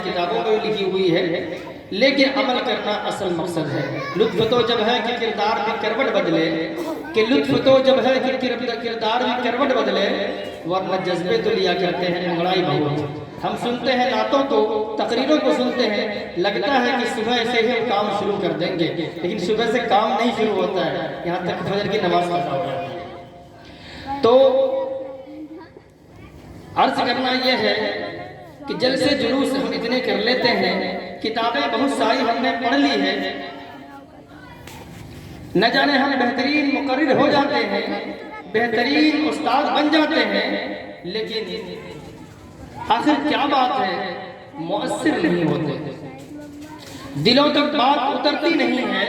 کتابوں میں لکھی ہوئی ہے، لیکن عمل کرنا اصل مقصد ہے۔ لطف تو جب ہے کہ کردار بھی کروٹ بدلے، کہ لطف تو جب ہے کہ کردار بھی کروٹ بدلے، ورنہ جذبے تو لیا کرتے ہیں انگڑائی بہت۔ ہم سنتے ہیں نعتوں کو، تقریروں کو سنتے ہیں، لگتا ہے کہ صبح سے ہی کام شروع کر دیں گے، لیکن صبح سے کام نہیں شروع ہوتا ہے، یہاں تک فجر کی نماز قضا ہو جاتی ہے۔ تو عرض کرنا یہ ہے کہ جلسے جلوس ہم اتنے کر لیتے ہیں، کتابیں بہت ساری ہم نے پڑھ لی ہے، نہ جانے ہم بہترین مقرر ہو جاتے ہیں، بہترین استاد بن جاتے ہیں، لیکن آخر کیا بات ہے، مؤثر نہیں ہوتے، دلوں تک بات اترتی نہیں ہے۔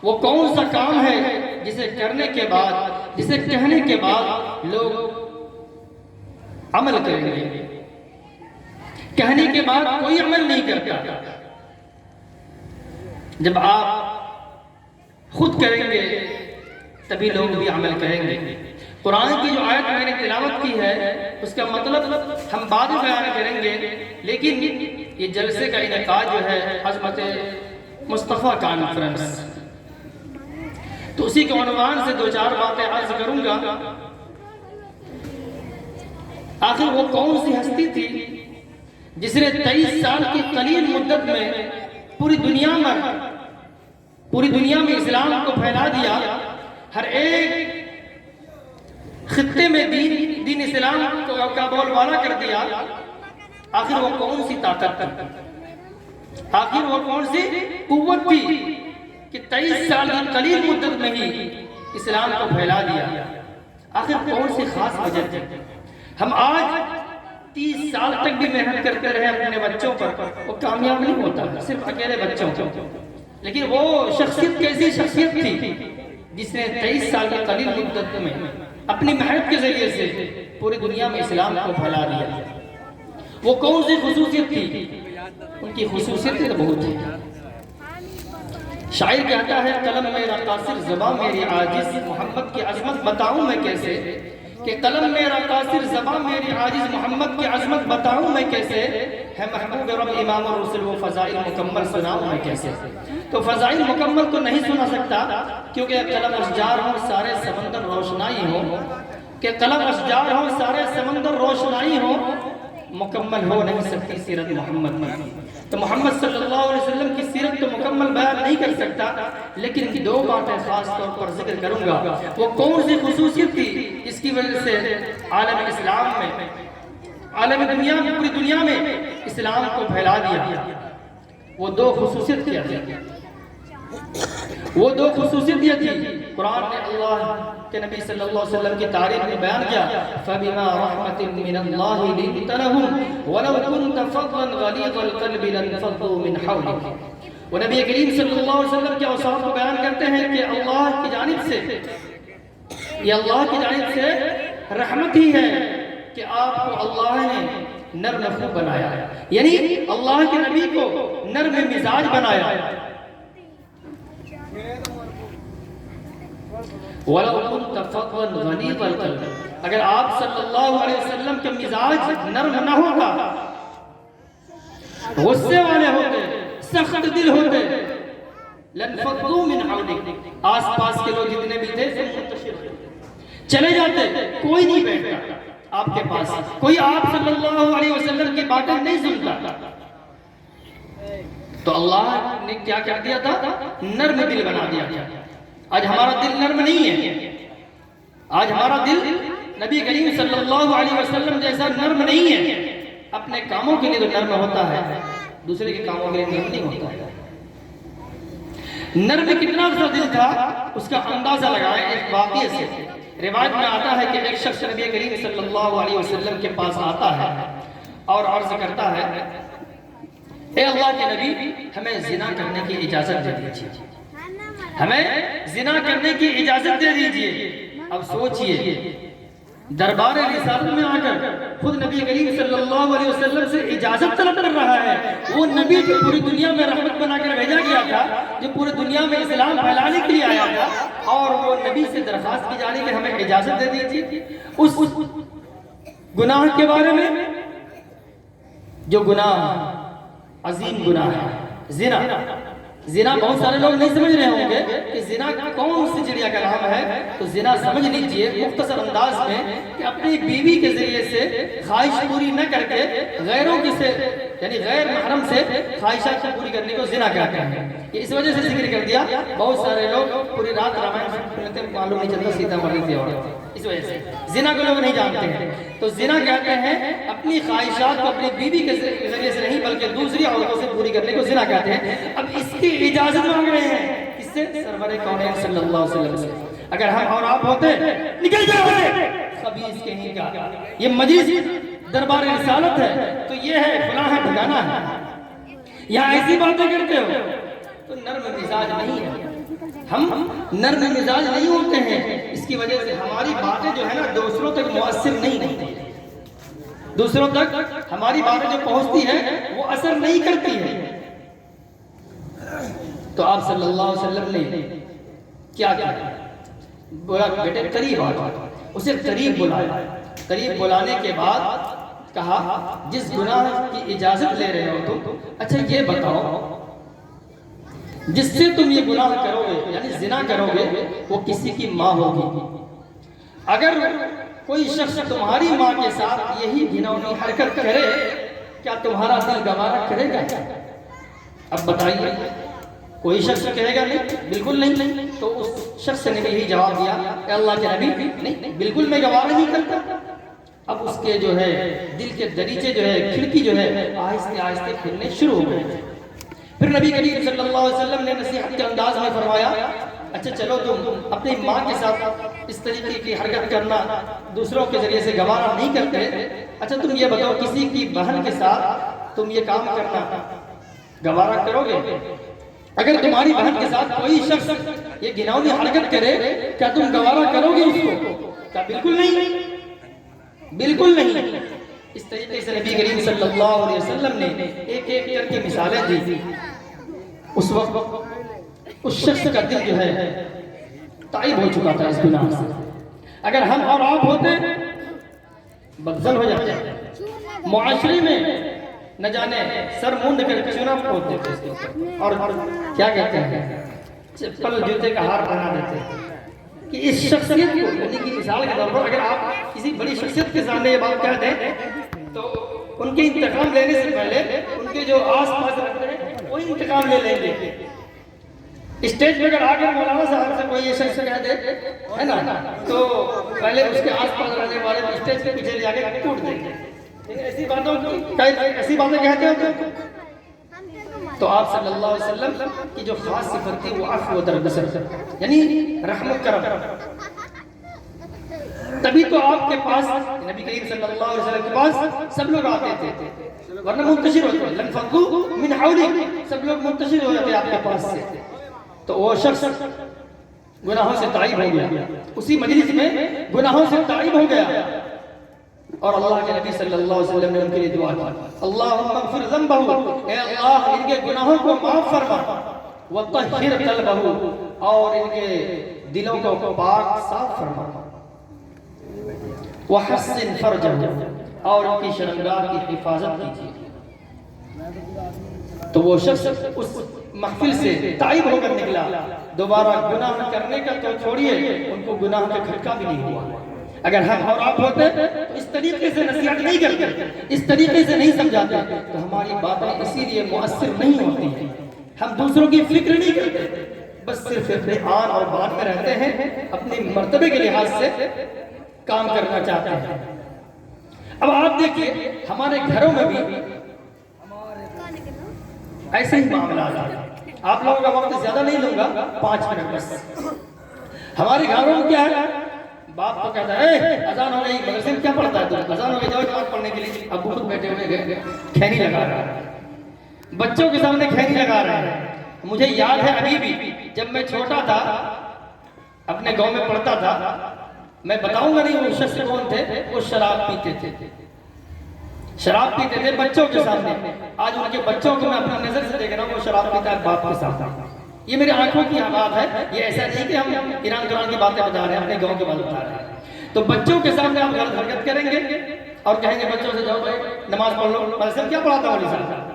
وہ کون سا کام ہے جسے کرنے کے بعد، جسے کہنے کے بعد لوگ عمل کریں گے؟ کہنے کے بعد کوئی عمل نہیں کرتا، جب آپ خود کریں گے تبھی لوگ بھی عمل کریں گے۔ قرآن کی جو آیت میں نے تلاوت کی ہے اس کا مطلب ہم بعد میں بیان کریں گے، لیکن یہ جلسے کا انعقاد جو ہے عظمت مصطفیٰ کانفرنس، تو اسی کے عنوان سے دو چار باتیں عرض کروں گا۔ آخر وہ کون سی ہستی تھی جس نے 23 سال کی قلیل مدت میں پوری دنیا میں اسلام کو پھیلا دیا، ہر ایک خطے میں دین اسلام کا بول بالا کر دیا؟ آخر وہ کون سی طاقت تھی، آخر وہ کون سی قوت تھی کہ 23 سال کی قلیل مدت میں ہی اسلام کو پھیلا دیا؟ آخر کون سی خاص وجہ تھی؟ ہم آج 30 سال تک بھی محنت کرتے رہے اپنے بچوں پر، وہ کامیاب نہیں ہوتا، صرف اکیلے بچوں کو، لیکن وہ شخصیت کیسی شخصیت تھی جس نے 23 سال کی قلیل مدت میں اپنی محنت کے ذریعے سے پوری دنیا میں اسلام کو پھیلا دیا؟ وہ کون سی خصوصیت تھی؟ ان کی خصوصیتیں تو بہت ہیں۔ شاعر کہتا ہے قلم میرا قاصر زباں میری عاجز، محمد کی عظمت بتاؤں میں کیسے، کہ قلم میرا قاصر زباں میری عاجز، محمد کی عظمت بتاؤں میں کیسے، ہے محبوب رب امام الرسل وہ فضائل مکمل سناؤں میں کیسے۔ تو فضائل مکمل تو نہیں سنا سکتا کیونکہ قلم اشجار ہوں سارے سمندر روشنائی ہو، کہ قلم اشجار ہوں سارے سمندر روشنائی ہو، مکمل ہو نہیں سکتی سیرت محمد کی۔ تو محمد صلی اللہ علیہ وسلم کی سیرت تو مکمل بیان نہیں کر سکتا، لیکن دو باتیں خاص طور پر ذکر کروں گا۔ وہ کون سی خصوصیت تھی جس کی وجہ سے عالم اسلام میں، عالم دنیا میں، پوری دنیا میں اسلام کو پھیلا دیا؟ وہ دو خصوصیت کیا تھی؟ وہ دو خصوصیت یہ تھی، قرآن نے اللہ کے نبی صلی اللہ علیہ وسلم کی تعریف میں بیان کیا، فَبِمَا رَحْمَةٍ مِّنَ اللَّهِ لِنتَ لَهُمْ وَلَوْ كُنْتَ فَضًّا غَلِيظَ الْقَلْبِ لَانفَضُّوا مِنْ حَوْلِكَ۔ وہ نبی کریم صلی اللہ علیہ وسلم کے اوصاف کو بیان کرتے ہیں کہ اللہ کی جانب سے، یہ اللہ کی جانب سے رحمت ہی ہے کہ آپ کو اللہ نے نرم خو بنایا، یعنی اللہ کے نبی کو نرم مزاج بنایا۔ وَلَوْ كُنْتَ فَضًّا غَلِيظَ الْقَلْبِ، اگر آپ صلی اللہ علیہ وسلم کا مزاج نرم نہ ہوتا، غصے والے ہوتے، سخت دل ہوتے، لَانفَضُّوا مِنْ حَوْلِكَ، آس پاس کے لوگ جتنے بھی تھے سب منتشر ہوتے، چلے جاتے، کوئی نہیں بیٹھتا آپ کے پاس، کوئی آپ صلی اللہ علیہ وسلم کی باتیں نہیں سنتا۔ تو اللہ نے کیا کر دیا تھا؟ نرم دل بنا دیا تھا۔ آج ہمارا دل نرم نہیں ہے، آج ہمارا دل نبی کریم صلی اللہ علیہ وسلم جیسا نرم نہیں ہے۔ اپنے کاموں کے لیے تو نرم ہوتا ہے، دوسرے کے کاموں کے لیے نرم نہیں ہوتا ہے۔ نرم کتنا سا دل تھا اس کا اندازہ لگائیں ایک واقعے سے۔ روایت میں آتا ہے کہ ایک شخص نبی کریم صلی اللہ علیہ وسلم کے پاس آتا ہے اور عرض کرتا ہے، اے اللہ کے نبی، ہمیں زنا کرنے کی اجازت دے دیجیے، ہمیں زنا کرنے کی اجازت دے دیجیے۔ اب سوچئے، دربار رسالت میں آ کر خود نبی کریم صلی اللہ علیہ وسلم سے اجازت طلب کر رہا ہے، وہ نبی جو پوری دنیا میں رحمت بنا کر بھیجا گیا تھا، جو پوری دنیا میں اسلام پھیلانے کے لیے آیا تھا، اور وہ نبی سے درخواست کی جا رہی کہ ہمیں اجازت دے دیجیے اس گناہ کے بارے میں۔ جو گناہ عظیم گناہ ہے زنا. زنا بہت سارے لوگ نہیں سمجھ رہے ہوں گے کہ زنا کون سی چڑیا کا نام ہے. تو زنا سمجھ لیجئے مختصر انداز میں کہ اپنی بیوی کے ذریعے سے خواہش پوری نہ کر کے غیروں کی سے یعنی غیر محرم سے خواہشات کو پوری کرنے کو زنا کہتے ہیں. یہ اس وجہ سے ذکر کر دیا. بہت سارے لوگ پوری رات رامائن سنتے ہیں, معلوم نہیں چلتا سیتا مرضی تھی عورت. اس وجہ سے زنا کو لوگ نہیں جانتے ہیں. تو زنا کہتے ہیں اپنی خواہشات کو اپنی بیوی کے ذریعے سے نہیں بلکہ دوسری عورتوں سے پوری کرنے کو زنا کہتے ہیں. اب اس کی اجازت مانگ رہے ہیں کس سے؟ سرور کونین صلی اللہ علیہ وسلم سے. اگر ہم اور آپ ہوتے نکل جاؤ خبیث کہیں کا, یہ مجلس دربار رسالت ہے تو یہ ہے فلاں ہے ٹھکانہ ہے, یہاں ایسی باتیں کرتے ہو تو نرم مزاج نہیں ہے. ہم نرم مزاج نہیں ہوتے ہیں, اس کی وجہ سے ہماری باتیں جو ہے نا دوسروں تک مؤثر نہیں ہوتی ہیں. دوسروں تک ہماری باتیں جو پہنچتی ہیں وہ اثر نہیں کرتی ہے. تو آپ صلی اللہ علیہ وسلم نے کیا کیا؟ بولا بیٹے قریب آ جاؤ. اسے قریب بلایا. قریب بلانے کے بعد کہا جس گناہ کی اجازت لے رہے ہو تم, اچھا یہ بتاؤ جس سے تم یہ گناہ کرو گے یعنی زنا کرو گے وہ کسی کی ماں ہوگی. اگر کوئی شخص تمہاری ماں کے ساتھ یہی گھناؤنی حرکت کرے کیا تمہارا دل گوارا کرے گا؟ اب بتائیے. کوئی شخص کہے گا نہیں, بالکل نہیں. تو اس شخص نے بھی یہی جواب دیا کہ اللہ کے نبی نہیں, بالکل میں گوارا نہیں کرتا. اب اس کے جو ہے دل کے دریچے جو ہے کھڑکی جو ہے آہستہ آہستہ کھلنے شروع ہو گئے. پھر نبی کریم صلی اللہ علیہ وسلم نے نصیحت کے انداز میں فرمایا اچھا چلو تم اپنی ماں کے ساتھ اس طریقے کی حرکت کرنا دوسروں کے ذریعے سے گوارا نہیں کرتے. اچھا تم یہ بتاؤ کسی کی بہن کے ساتھ تم یہ کام کرنا گوارا کرو گے؟ اگر تمہاری بہن کے ساتھ کوئی شخص یہ گھناؤنی حرکت کرے کیا تم گوارا کرو گے اس کو؟ کیا بالکل نہیں, بالکل نہیں. اس طریقے سے نبی کریم صلی اللہ علیہ وسلم نے ایک ایک کر کے مثالیں دی. اس وقت اس شخص کا دل جو ہے تائب ہو چکا تھا اس گناہ سے. اگر ہم اور آپ ہوتے بدزن ہو جاتے معاشرے میں نہ جانے سر مونڈ کر چنا پھوڑ دیتے اس کے اوپر اور کیا کہتے ہیں چپل جوتے کا ہار بنا دیتے کہ اس شخصیت کو یعنی کہ مثال کے طور پر اگر آپ کسی بڑی شخصیت کے سامنے یہ بات کہہ دیں تو ان کے انتقام لینے سے پہلے ان کے جو آس پاس رہتے ہیں وہی انتقام لے لیں گے. اسٹیج پہ اگر آگے مولانا صاحب سے کوئی یہ شخص کہہ دے ہے نا تو پہلے اس کے آس پاس رہنے والے اسٹیج کے پیچھے لے کے ٹوٹ دیں گے. ایسی باتیں کہتے ہیں تو آپ صلی اللہ علیہ وسلم کی جو خاص صفت تھی وہ عفو و درگزر یعنی رحم و کرم. تبھی تو آپ کے پاس نبی کریم صلی اللہ علیہ وسلم کے پاس سب لوگ آتے تھے ورنہ منتشر ہوتے لن فضوا من حولک, سب لوگ منتشر ہو جاتے آپ کے پاس سے. تو وہ شخص گناہوں سے تائب ہو گیا, اسی مجلس میں گناہوں سے تائب ہو گیا اور اللہ کے نبی صلی اللہ علیہ وسلم نے ان کے لیے دعا کی اللہم اغفر ذنبہ, اے اللہ ان کے گناہوں کو معاف فرما, وطہر قلبہ اور ان کے دلوں کو پاک صاف فرما, وحسن فرجہ اور ان کی شرمگاہ کی حفاظت کیجیے. تو وہ شخص اس محفل سے تائب ہو کر نکلا, دوبارہ گناہ کرنے کا تو چھوڑیے ان کو گناہ کا کھٹکا بھی نہیں ہوا. اگر ہم اور آپ ہوتے تو اس طریقے سے نصیحت نہیں کرتے, اس طریقے سے نہیں سمجھاتے تو ہماری باتیں اسی لیے مؤثر نہیں ہوتی ہیں. ہم دوسروں کی فکر نہیں کرتے, بس صرف اپنے آن اور بات میں رہتے ہیں, اپنے مرتبے کے لحاظ سے کام کرنا چاہتے ہیں. اب آپ دیکھیے ہمارے گھروں میں بھی ایسے ہی معاملات ہیں. آپ لوگوں کا وقت زیادہ نہیں لوں گا, 5 منٹ بس. ہمارے گھروں میں کیا ہے, باپ کو کہتا ہے اذان ہو گئی, مدرسے میں کیا پڑھتا ہے تو اذان ہو گئی جاؤ نماز پڑھنے کے لیے. ابو خود بیٹھے ہوئے کھینی لگا رہا ہے, بچوں کے سامنے کھینی لگا رہا ہے. مجھے یاد ہے ابھی بھی جب میں چھوٹا تھا اپنے گاؤں میں پڑھتا تھا, میں بتاؤں گا نہیں وہ شخص کون تھے, وہ شراب پیتے تھے, شراب پیتے تھے بچوں کے سامنے. آج ان کے بچوں کو میں اپنی نظر سے دیکھ رہا ہوں وہ شراب پیتا ہے باپ کے ساتھ. یہ میرے آنکھوں کی بات ہے, یہ ایسا نہیں کہ ہم ایران قرآن کی باتیں بتا رہے ہیں, اپنے گاؤں کی بات بتا رہے ہیں. تو بچوں کے سامنے آپ غلط حرکت کریں گے اور کہیں گے بچوں سے جاؤ بھائی نماز پڑھ لو، مدرسے میں کیا پڑھاتا مولوی صاحب؟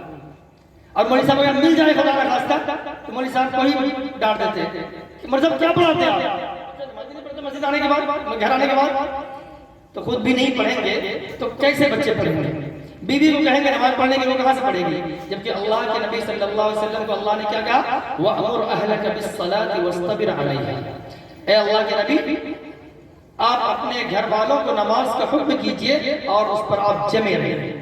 اور مولوی صاحب اگر مل جائے خدا نہ خواستہ تو مولوی صاحب کو ہی ڈانٹ دیتے ہیں کہ مولوی صاحب کیا پڑھاتے ہیں آپ؟ مسجد آنے کے بعد، گھر آنے کے بعد تو خود بھی نہیں پڑھیں گے تو کیسے بچے پڑھیں گے؟ بیوی کو کہیں گے نماز پڑھنے کے، وہ کہاں سے پڑھے گی؟ جبکہ اللہ کے نبی صلی اللہ علیہ وسلم کو اللہ نے کیا کہا؟ وَأْمُرْ أَهْلَكَ بِالصَّلَاةِ وَاسْتَبِرْ عَلَيْهَا، اے اللہ کے نبی آپ اپنے گھر والوں کو نماز کا حکم کیجئے اور اس پر آپ جمے رہیں۔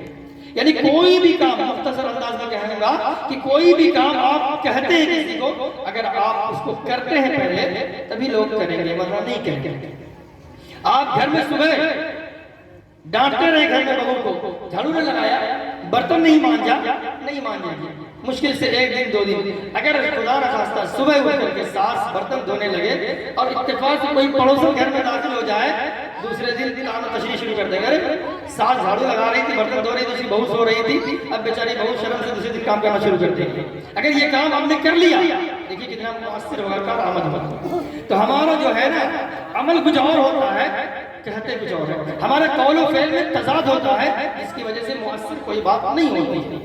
یعنی کوئی بھی کام، مختصر انداز میں کہوں گا کہ کوئی بھی کام آپ کہتے ہیں کسی کو، اگر آپ اس کو کرتے ہیں پہلے تبھی لوگ کریں گے، ورنہ نہیں کریں گے۔ آپ گھر میں صبح ڈانٹتے رہے گھر میں بہو کو، جھاڑو نہ لگایا، برتن نہیں مانجا، نہیں مانجے گی، مشکل سے ایک دن دو دن۔ اگر خدا نخواستہ صبح اٹھ کر کے ساس برتن دھونے لگے اور اتفاق سے کوئی پڑوسن گھر میں داخل ہو جائے، دوسرے دن کام تشریح شروع کر دیں گے، ساس جھاڑو لگا رہی تھی، برتن دھو رہی تھی، دوسری بہو سو رہی تھی، اب بیچاری بہو شرم سے دوسرے دن کام کرنا شروع کر دیں گے۔ اگر یہ کام ہم نے کر لیا، دیکھیے کتنا مؤثر ہوگا، کارآمد ہوگا۔ تو ہمارا جو ہے نا عمل کچھ اور ہوتا ہے، کہتے کچھ اور ہے، ہمارا قول و فعل میں تضاد ہوتا ہے، جس کی وجہ سے مؤثر کوئی بات نہیں ہوتی۔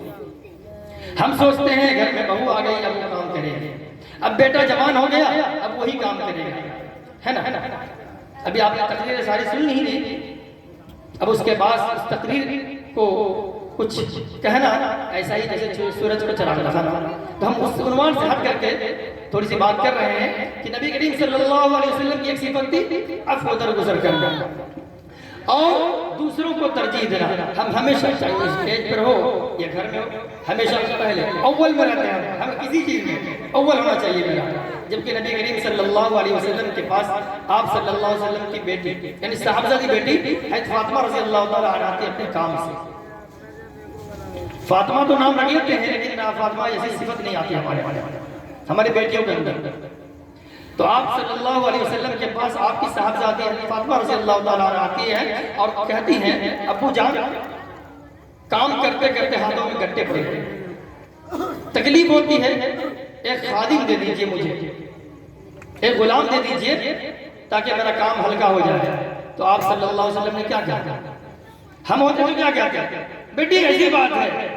ہم سوچتے ہیں گھر میں بہو آ گئی اب وہ کام کرے گی، اب بیٹا جوان ہو گیا اب وہی کام کرے گا، ہے نا؟ ابھی آپ نے تقریر ساری سن نہیں دی، اب اس کے بعد اس تقریر کو کچھ کہنا ایسا ہی جیسے سورج کو چراغ رکھا نا، تو ہم اس عنوان سے ہٹ کر کے تھوڑی سی بات کر رہے ہیں کہ نبی کریم صلی اللہ علیہ وسلم کی ایک صفت تھی عفو درگزر کرنا اور دوسروں کو ترجیح دینا۔ ہم ہمیشہ چاہے وہ اسٹیج پر ہو یا گھر میں ہو، ہمیشہ پہلے اول میں رہتے ہیں، ہم کسی چیز میں اول ہونا چاہیے میرا۔ جبکہ نبی کریم صلی اللہ علیہ وسلم کے پاس آپ صلی اللہ علیہ وسلم کی بیٹی یعنی صحابہ کی بیٹی حضرت فاطمہ رضی اللہ تعالیٰ عنہا تھی اپنے کام سے۔ فاطمہ تو نام رکھ لیتے ہیں لیکن فاطمہ ایسی صفت نہیں آتی ہماری بیٹیوں کے اندر۔ تو آپ صلی اللہ علیہ وسلم کے پاس آپ کی صاحبزادی حضرت فاطمہ رضی اللہ تعالیٰ عنہا آتی ہیں اور کہتی ہیں ابو جان کام کرتے کرتے ہاتھوں میں گٹے پڑے ہیں، تکلیف ہوتی ہے، ایک خادم دے دیجئے مجھے، ایک غلام دے دیجئے تاکہ میرا کام ہلکا ہو جائے۔ تو آپ صلی اللہ علیہ وسلم نے کیا کہا؟ ہم ہوتے تو کیا کہتے ہیں؟ بیٹی ایسی بات ہے،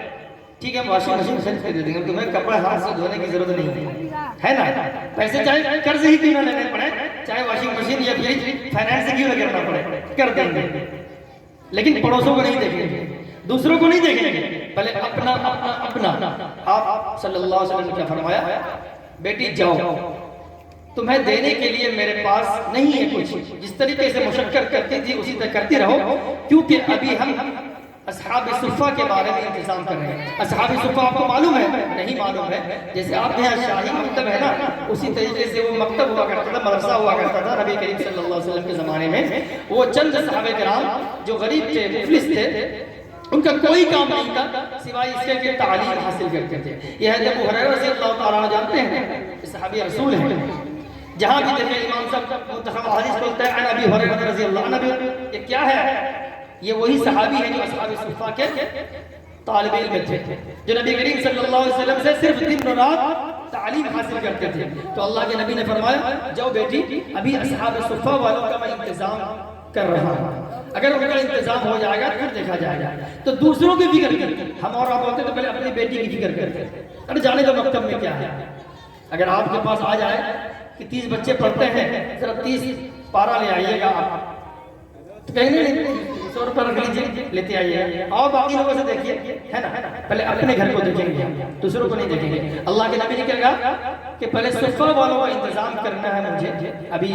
ٹھیک ہے واشنگ مشین خرید کے دے دیں گے، تمہیں کپڑے ہاتھ سے دھونے کی ضرورت نہیں ہے نا؟ پیسے چاہے قرض ہی کیوں نہ لینے پڑے، چاہے واشنگ مشین یا فریج فائنانس کیوں نہ کرنا پڑے، کر دیں گے، لیکن پڑوسوں کو نہیں دیکھیں گے، دوسروں کو نہیں دیکھیں گے، پہلے اپنا اپنا اپنا۔ آپ صلی اللہ علیہ وسلم نے کیا فرمایا؟ بیٹی جاؤ، تمہیں دینے کے لیے میرے پاس نہیں ہے کچھ، جس طریقے سے مشقت کرتی تھی اسی طرح کرتی رہو، کیونکہ ابھی ہم اصحاب صفہ کے بارے میں انتظام کر رہے ہیں۔ اصحاب صفہ آپ کو معلوم ہے؟ نہیں معلوم ہے؟ جیسے آپ کے یہاں شاہی مکتب ہے نا، اسی طریقے سے وہ مکتب ہوا کرتا تھا، مدرسہ ہوا کرتا تھا نبی کریم صلی اللہ علیہ وسلم کے زمانے میں۔ وہ چند صحابہ کرام جو غریب تھے، مفلس تھے، ان کا کوئی کام نہیں تھا سوائے اس کے کہ تعلیم حاصل کرتے تھے۔ یہ حضرت ابو ہریرہ رضی اللہ تعالیٰ عنہ جانتے ہیں، صحابی رسول ہیں، جہاں بھی دیکھیں امام صاحب منتخب حدیث بولتے ہیں عن ابی ہریرہ رضی اللہ عنہ، یہ کیا ہے؟ یہ وہی صحابی ہیں جو اصحاب صفہ کے طالب علم تھے، جو نبی کریم صلی اللہ علیہ وسلم سے صرف دن و رات تعلیم حاصل کرتے تھے۔ تو اللہ کے نبی نے فرمایا جاؤ بیٹی، ابھی اصحاب صفہ والوں کا میں انتظام کر رہا ہوں، اگر ان کا انتظام ہو جائے گا پھر دیکھا جائے گا۔ تو دوسروں کی فکر کرتے، ہم اور آپ ہوتے تو پہلے اپنی بیٹی کی فکر کرتے، ارے جانے دو مکتب میں کیا ہے۔ اگر آپ کے پاس آ جائے کہ 30 بچے پڑھتے ہیں، ذرا 30 پارا لے آئیے گا آپ، تو کہیں نہیں 100 روپے رکھ لیجیے لیتے آئیے، اور باقی لوگوں سے دیکھیے، ہے نا؟ پہلے اپنے گھر کو دیکھیں گے، دوسروں کو نہیں دیکھیں گے۔ اللہ کے نبی نے کہا کہ پہلے صفہ والوں کا انتظام کرنا ہے مجھے، ابھی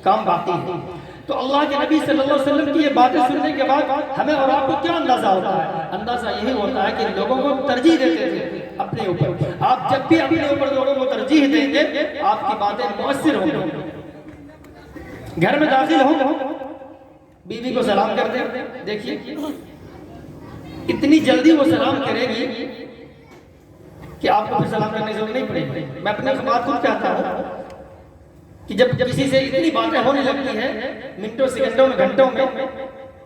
کام باقی ہے۔ تو اللہ کے نبی صلی اللہ علیہ وسلم کی یہ باتیں سننے کے بعد ہمیں اور آپ کو کیا اندازہ ہوتا ہے؟ اندازہ یہی ہوتا ہے کہ لوگوں کو ترجیح دیتے تھے اپنے اوپر۔ آپ جب بھی اپنے اوپر لوگوں کو ترجیح دیں گے آپ کی باتیں مؤثر ہوں گی۔ گھر میں داخل ہوں، بیوی کو سلام کر دیں، دیکھیے اتنی جلدی وہ سلام کرے گی کہ آپ کو پھر سلام کرنے کی ضرورت نہیں پڑے گی۔ میں اپنے بات خود کہتا ہوں کہ جب کسی سے اتنی باتیں ہونے لگتی ہیں منٹوں سیکنڈوں میں گھنٹوں میں،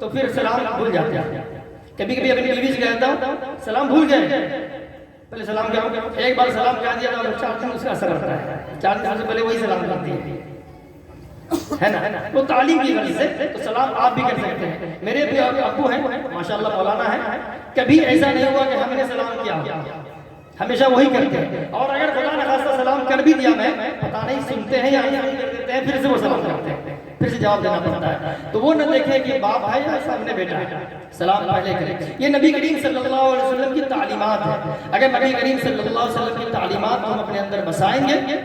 تو پھر سلام بھول جاتے ہیں۔ کبھی کبھی اپنی بیوی سے کہتا ہوں سلام بھول گئے، پہلے سلام کرو، ایک بار سلام کہہ دیا تو 4 دن اس کا اثر رہتا ہے، 4 دن سے پہلے وہی سلام کرتی ہے۔ ہے نا، وہ تعلیم کی غرض سے تو سلام آپ بھی کر سکتے ہیں. میرے بھی ابو ہیں ماشاءاللہ مولانا ہیں، کبھی ایسا نہیں ہوا کہ ہم نے سلام کیا، ہمیشہ وہی کرتے ہیں. اور اگر خدا نخواستہ سلام کر بھی دیا میں پتہ نہیں سنتے ہیں یا نہیں کر دیتے ہیں، پھر سے وہ سلام کرتے ہیں، پھر سے جواب دینا پڑتا ہے. تو وہ نہ دیکھیں کہ باپ ہے یا سامنے بیٹا ہے، سلام پہلے کریں. یہ نبی کریم صلی اللہ علیہ وسلم کی تعلیمات ہیں. اگر نبی کریم صلی اللہ علیہ وسلم کی تعلیمات کو ہم اپنے اندر بسائیں گے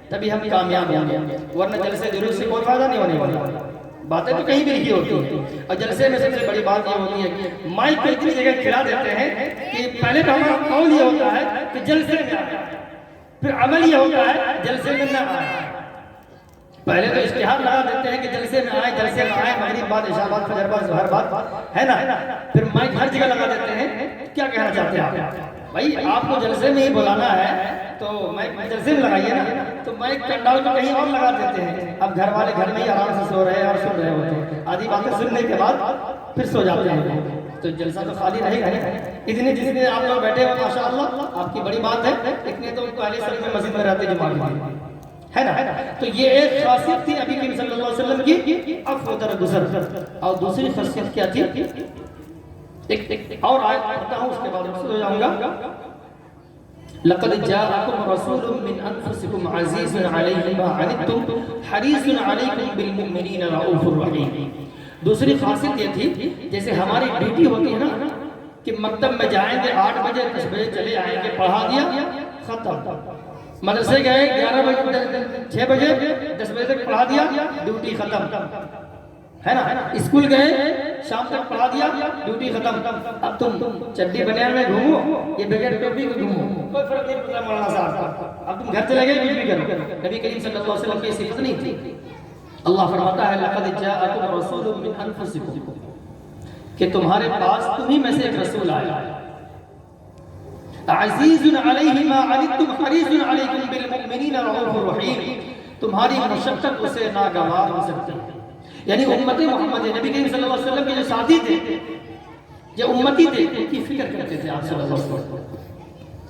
تبھی ہم کامیاب ہوں گے، ورنہ جلسے جلوس سے کوئی فائدہ نہیں ہونے والا. باتیں تو کہیں بھی لکھی ہوتی ہیں، اور جلسے میں سب سے بڑی بات یہ ہوتی ہے کہ مائک کو اتنی جگہ کھلا دیتے ہیں کہ پہلے تو ہمارا قول یہ ہوتا ہے کہ جلسے میں آئے، پھر عمل یہ ہوتا ہے جلسے میں نہ آئے. پہلے تو اشتہار لگا دیتے ہیں کہ جلسے میں آئے، جلسے میں آئے، مغرب بعد عشاء بعد فجر بعد ظہر بعد، ہے نا. پھر مائک ہر جگہ لگا دیتے ہیں. کیا کہنا چاہتے ہیں آپ؟ بھائی آپ کو جلسے میں ہی بلانا ہے تو مائک جلسے میں لگائیے نا. تو مائک ڈال کے کہیں اور لگا دیتے ہیں. اب گھر والے گھر میں ہی آرام سے سو رہے ہیں اور سن رہے ہوتے ہیں، آدھی باتیں سننے کے بعد پھر سو جاتے ہیں، تو جلسہ تو خالی رہے گا. اتنے جتنے آپ لوگ بیٹھے ہو ماشاءاللہ آپ کی بڑی بات ہے، اتنے تو پہلے سال میں مسجد میں رہتے جمعہ میں، ہے نا. تو یہ ایک خاصیت تھی نبی کریم صلی اللہ علیہ وسلم کی، عفو درگزر. اور دوسری خاصیت کیا تھی؟ ایک اور آیت پڑھتا ہوں اس کے بعد رخصت ہو جاؤں گا. لقد جاءكم رسول من انفسكم عزيز عليه ما عنتم حريص عليكم بالمؤمنين رؤوف رحيم. دوسری خاصیت یہ تھی جیسے ہماری ڈیوٹی ہوتی ہے نا کہ مکتب میں جائیں گے 8 بجے 10 بجے چلے آئیں گے، پڑھا دیا ختم. مدرسے گئے 11 بجے 6 بجے 10 بجے تک پڑھا دیا، ڈیوٹی ختم، ہے نا. اسکول گئے شام تک پڑھا دیا، ڈیوٹی ختم. اب تم چڈی بنیان میں گھومو یہ بغیر ٹوپی کو گھومو، کوئی فرق نہیں پڑتا مولانا صاحب. اب تم گھر چلے گئے کچھ بھی کرو. نبی کریم صلی اللہ علیہ وسلم کی صفت نہیں تھی. اللہ فرماتا ہے لقد جاءکم رسول من انفسکم، کہ تمہارے پاس تمہیں میں سے ایک رسول آیا. عزیز علیہ ما عنتم حریص علیکم بالمؤمنین رؤوف رحیم. تمہاری مشقت اسے ناگوار ہو سکتی ہے. یعنی امت محمد نبی کریم صلی اللہ علیہ وسلم کے جو ساتھی تھے، جو امتی تھے، ان کی فکر کرتے تھے آپ صلی اللہ علیہ وسلم.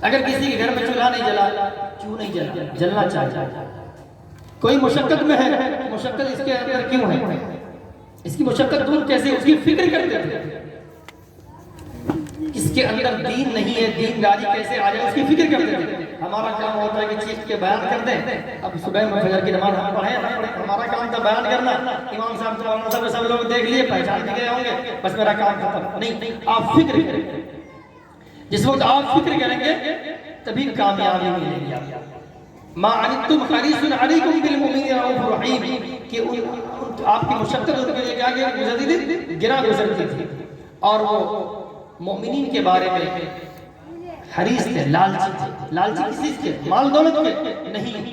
اگر کسی کے گھر میں چولہا نہیں جلا، کیوں نہیں جلا؟ جلنا چاہیے. کوئی مشقت میں ہے، مشقت اس کے اندر کیوں ہے، اس کی مشقت دور کیسے، اس کی فکر کرتے تھے. اس کے اندر دین نہیں ہے، دینداری کیسے آ جائے اس کی فکر کرتے تھے. ہمارا کام ہوتا ہے کہ چیخ کے بیان کر دیں. اب صبح میں فجر کی نماز ہم پڑھیں نہ پڑھیں، ہمارا کام تھا بیان کرنا. امام صاحب مولانا صاحب سب لوگ دیکھ لیے پہچان بھی گئے ہوں گے، بس میرا کام ختم. نہیں، آپ فکر کریں. جس وقت آپ فکر کریں گے تبھی کامیابی ملے گی. ما عنتم حریص علیکم بالمؤمنین رؤوف رحیم، کہ آپ کی مشقت ان کے لیے کیا گزرتی تھی، گرا گزرتی تھی. اور وہ مومنین کے بارے میں حریص تھے، لالچی تھے. لالچی کسی کے مال دولت کے نہیں.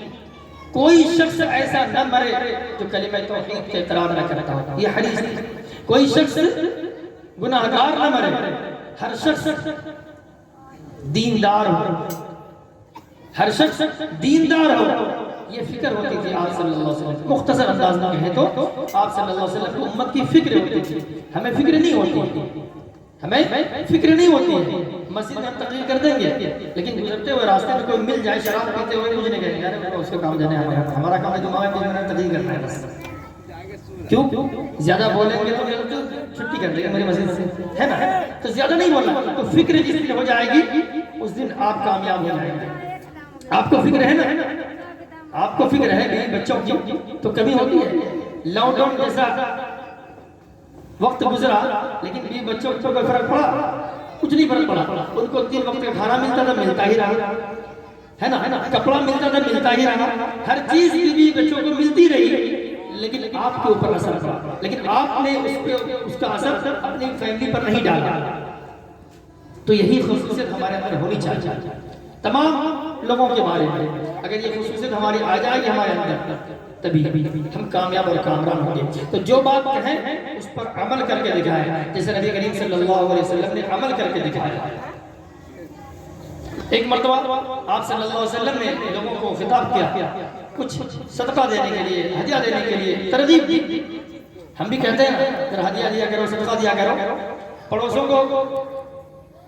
کوئی شخص ایسا نہ مرے جو کلمہ توحید کے اقرار نہ کرتا ہو، یہ حریص تھے. کوئی شخص گناہگار نہ مرے، ہر شخص دیندار ہو، ہر شخص دیندار ہو. یہ فکر ہوتی تھی آپ صلی اللہ علیہ وسلم. مختصر انداز میں کہیں تو آپ صلی اللہ علیہ وسلم کو امت کی فکر ہوتی تھی. ہمیں فکر نہیں ہوتی، ہمیں فکر نہیں ہوتی ہے. مسجد میں ہم تقریر کر دیں گے لیکن گزرتے ہوئے راستے میں کوئی مل جائے شراب پیتے ہوئے کچھ نہیں کہیں گے، اس کے کام جانے ہمارا کام ہے دماغ میں تقریر کرنا ہے بس. کیوں زیادہ بولیں گے تو چھٹی کر دیں گے میری مسجد سے، ہے نا. تو زیادہ نہیں بولنا. تو فکر جس دن ہو جائے گی اس دن آپ کامیاب ہو جائیں گے. آپ کو فکر ہے نا، آپ کو فکر ہے کہ بچوں کی تو کمی ہوتی ہے. لاک ڈاؤن جیسا وقت گزرا لیکن بھی بچوں کو کوئی فرق پڑا؟ کچھ نہیں فرق پڑا. ان کو 3 وقت کا کھانا ملتا تھا، ملتا ہی رہا، ہے نا. کپڑا ملتا تھا، ملتا ہی رہا. ہر چیز بھی بچوں کو ملتی رہی لیکن آپ کے اوپر اثر پڑا. لیکن آپ نے اس کا اثر اپنی فیملی پر نہیں ڈالا. تو یہی خصوصیت ہمارے اندر ہونی چاہیے تمام لوگوں کے بارے میں. اگر یہ خصوصیت ہماری آ جائے گی ہمارے اندر تبھی ہم کامیاب اور کامران ہوں گے. تو جو بات کہیں اس پر عمل کر کے دکھائے، جیسے نبی کریم صلی اللہ علیہ وسلم نے عمل کر کے دکھایا. ایک مرتبہ آپ صلی اللہ علیہ وسلم نے لوگوں کو خطاب کیا، کچھ صدقہ دینے کے لیے، ہدیہ دینے کے لیے ترغیب دی. ہم بھی کہتے ہیں اگر ہدیہ دیا کرو، صدقہ دیا کرو، پڑوسوں کو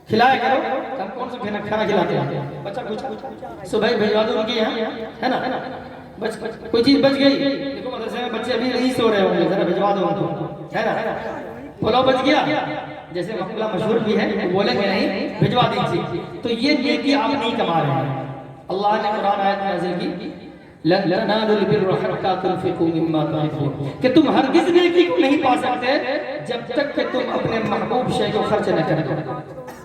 کھلایا کرو. ہم کون سا کھانا کھلاتے ہیں؟ بچہ کچھ صبح بھیجوا دو ان کے یہاں، ہے نا. کوئی چیز بچ گئی، دیکھو مدرسے میں بچے ابھی نہیں سو رہے ہوں گے، ذرا بھجوا دو ان کو، ہے نا؟ پلاؤ بچ گیا جیسے مقولہ مشہور بھی ہے، وہ بولیں گے نہیں بھجوا دیجیے، تو یہ نیکی آپ نہیں کما رہے ہیں۔ اللہ نے قرآن آیت نازل کی لن تنالوا البر حتى تنفقوا مما تحبون، کہ تم ہرگز نیکی کو نہیں پا سکتے جب تک کہ تم اپنے محبوب شے کو خرچ نہ کرو۔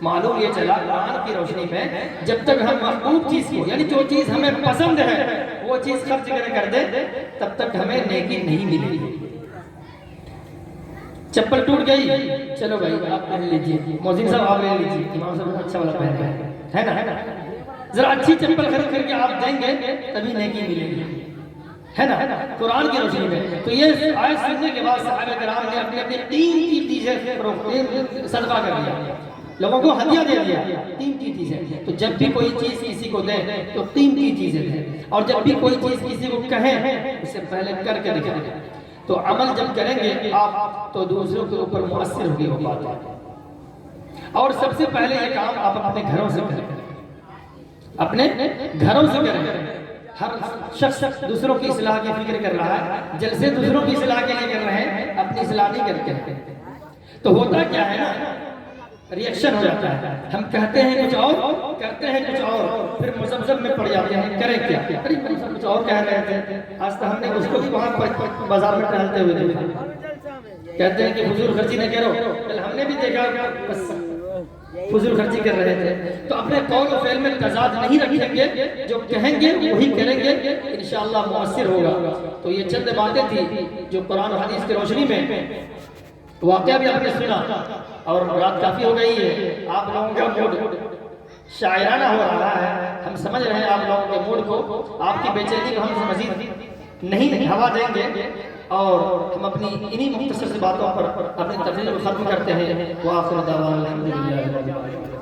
معلوم یہ چلا قرآن کی روشنی میں جب تک ہم محبوب چیز کو، یعنی جو چیز ہمیں پسند ہے وہ چیز خرچ کر دیں تب تک ہمیں نیکی نہیں ملے گی۔ چپل ٹوٹ گئی، چلو بھائی آپ پہن لیجیے، مؤذن صاحب آپ لے لیجیے، امام صاحب اچھا والا پہن ہے نا؟ ذرا اچھی چپل خرید کر کے آپ دیں گے تبھی نیکی ملے گی، ہے نا؟ قرآن کی روشنی میں تو یہ آیت سننے کے بعد صحابہ کرام نے اپنے اپنے قیمتی چیزیں صدقہ کر دیا، لوگوں کو ہدیہ دے دیا، قیمتی چیزیں۔ تو جب بھی کوئی چیز کسی کو دیں تو قیمتی چیزیں دیں، اور جب بھی کوئی چیز کسی کو کہیں اس سے پہلے کر کے دکھائیں، تو عمل جب کریں گے آپ تو دوسروں کے اوپر مؤثر ہوگی وہ بات۔ اور سب سے پہلے یہ کام آپ اپنے گھروں سے کریں، اپنے گھروں سے کریں۔ ہر شخص دوسروں کی اصلاح کی فکر کر رہا ہے، جلسے دوسروں کی اصلاح کے لیے کر رہے ہیں، اپنی اصلاح نہیں کرتے ہیں۔ تو ہوتا کیا ہے نا، ریئیکشن ہو جاتا ہے، ہم کہتے ہیں کچھ اور کرتے ہیں کچھ اور، پھر مزمزم میں پڑ جاتے ہیں کریں کیا، ارے کچھ اور کہہ رہے تھے، آج تو ہم نے اس کو بھی وہاں بازار میں ٹہلتے ہوئے دیکھا، کہتے ہیں کہ فضول خرچی نہ کرو، کل ہم نے بھی دیکھا بس فضول خرچی کر رہے تھے۔ تو اپنے قول و فعل میں تضاد نہیں رکھیں گے، جو کہیں گے وہی کریں گے، انشاءاللہ مؤثر ہوگا۔ تو یہ چند باتیں تھی جو قرآن و حدیث کی روشنی میں، واقعہ بھی آپ نے سنا، اور رات کافی ہو گئی ہے، آپ لوگوں کا موڈ شاعرانہ ہو رہا ہے، ہم سمجھ رہے ہیں آپ لوگوں کے موڈ کو، آپ کی بے چینی کو ہم مزید نہیں ہوا دیں گے، اور ہم اپنی انہی مختصر سی باتوں پر اپنی تقریر کو ختم کرتے ہیں۔ وآخر دعوانا الحمدللہ۔